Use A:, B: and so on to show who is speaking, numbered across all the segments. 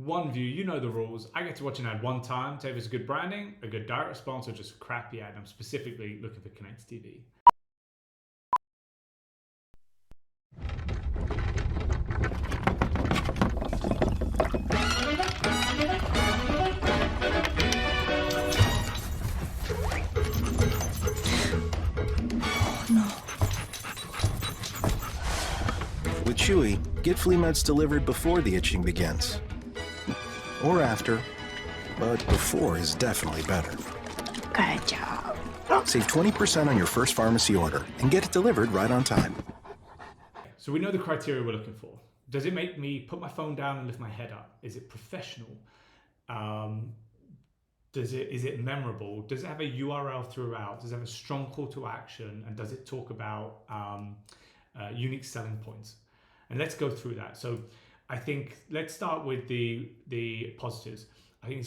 A: one view, you know the rules. I get to watch an ad one time, tell if it's good branding, a good direct response, or just a crappy ad. I'm specifically looking for connected TV.
B: With Chewy, get flea meds delivered before the itching begins. Or after, but before is definitely better.
C: Good job.
B: Save 20% on your first pharmacy order and get it delivered right on time.
A: So we know the criteria we're looking for. Does it make me put my phone down and lift my head up? Is it professional? Is it memorable? Does it have a URL throughout? Does it have a strong call to action? And does it talk about unique selling points? And let's go through that. So I think let's start with the positives. I think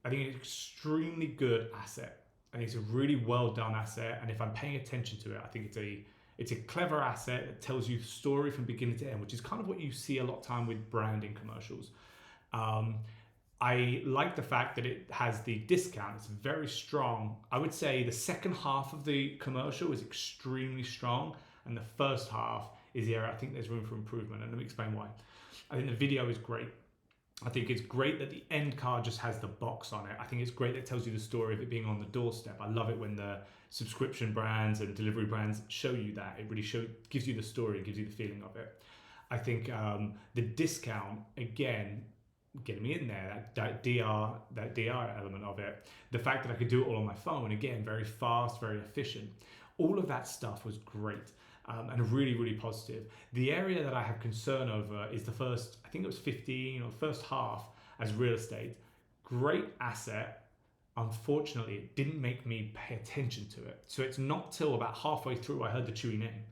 A: an extremely good asset. I think it's a really well done asset. And if I'm paying attention to it, I think it's a clever asset that tells you the story from beginning to end, which is kind of what you see a lot of time with branding commercials. I like the fact that it has the discount. It's very strong. I would say the second half of the commercial is extremely strong, and the first half is the area I think there's room for improvement. And let me explain why. I think the video is great. I think it's great that the end card just has the box on it. I think it's great that it tells you the story of it being on the doorstep. I love it when the subscription brands and delivery brands show you that. It really gives you the story, gives you the feeling of it. I think the discount, again, getting me in there, that DR element of it, the fact that I could do it all on my phone, again, very fast, very efficient. All of that stuff was great. And really, really positive. The area that I have concern over is the first, I think it was 15 or first half as real estate. Great asset. Unfortunately, it didn't make me pay attention to it. So it's not till about halfway through I heard the Chewy name,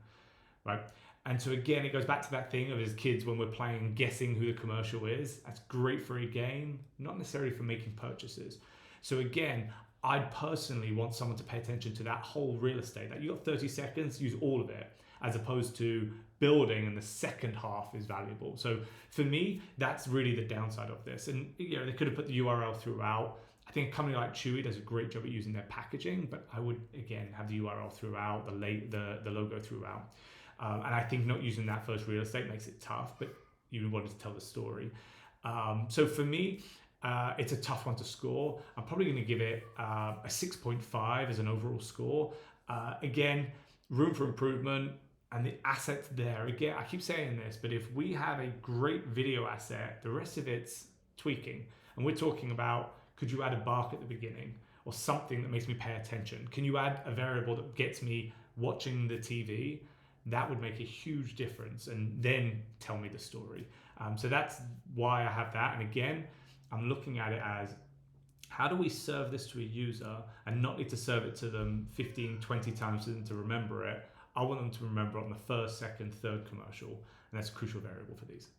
A: right? And so again, it goes back to that thing of as kids when we're playing guessing who the commercial is. That's great for a game, not necessarily for making purchases. So again, I'd personally want someone to pay attention to that whole real estate. That you got 30 seconds, use all of it, as opposed to building and the second half is valuable. So for me, that's really the downside of this. And you know, they could have put the URL throughout. I think a company like Chewy does a great job at using their packaging, but I would again have the URL throughout, the logo throughout. And I think not using that first real estate makes it tough, but you wanted to tell the story. So for me, it's a tough one to score. I'm probably going to give it a 6.5 as an overall score. Again, room for improvement and the assets there. Again, I keep saying this, but if we have a great video asset, the rest of it's tweaking. And we're talking about, could you add a bark at the beginning or something that makes me pay attention? Can you add a variable that gets me watching the TV? That would make a huge difference, and then tell me the story. So that's why I have that. And again, I'm looking at it as, how do we serve this to a user and not need to serve it to them 15, 20 times for them to remember it? I want them to remember it on the first, second, third commercial, and that's a crucial variable for these.